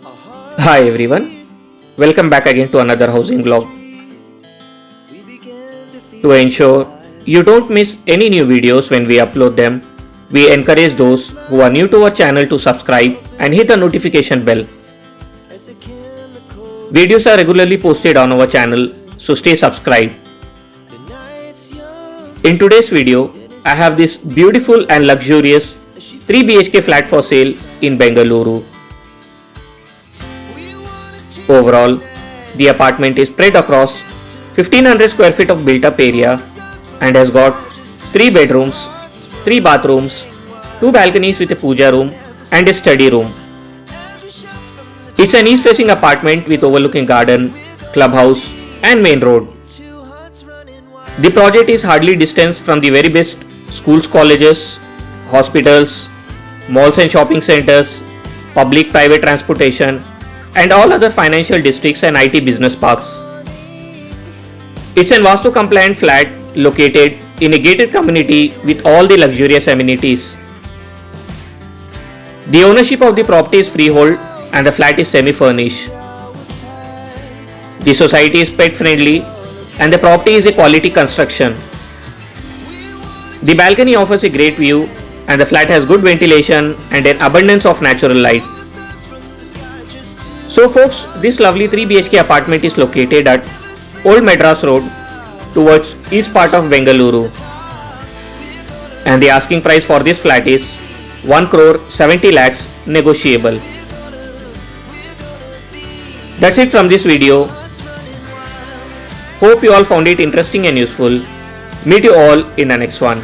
Hi everyone, welcome back again to another housing vlog. To ensure you don't miss any new videos when we upload them, we encourage those who are new to our channel to subscribe and hit the notification bell. Videos are regularly posted on our channel, so stay subscribed. In today's video, I have this beautiful and luxurious 3 BHK flat for sale in Bengaluru. Overall, the apartment is spread across 1500 square feet of built up area and has got 3 bedrooms, 3 bathrooms, 2 balconies with a puja room and a study room. It's an east facing apartment with overlooking garden, clubhouse and main road. The project is hardly distanced from the very best schools, colleges, hospitals, malls and shopping centers, public private transportation and all other financial districts and IT business parks. It's an Vastu compliant flat located in a gated community with all the luxurious amenities. The ownership of the property is freehold and the flat is semi-furnished. The society is pet friendly and the property is a quality construction. The balcony offers a great view and the flat has good ventilation and an abundance of natural light. So folks, this lovely 3 BHK apartment is located at Old Madras Road towards east part of Bengaluru. And the asking price for this flat is 1 crore 70 lakhs negotiable. That's it from this video. Hope you all found it interesting and useful. Meet you all in the next one.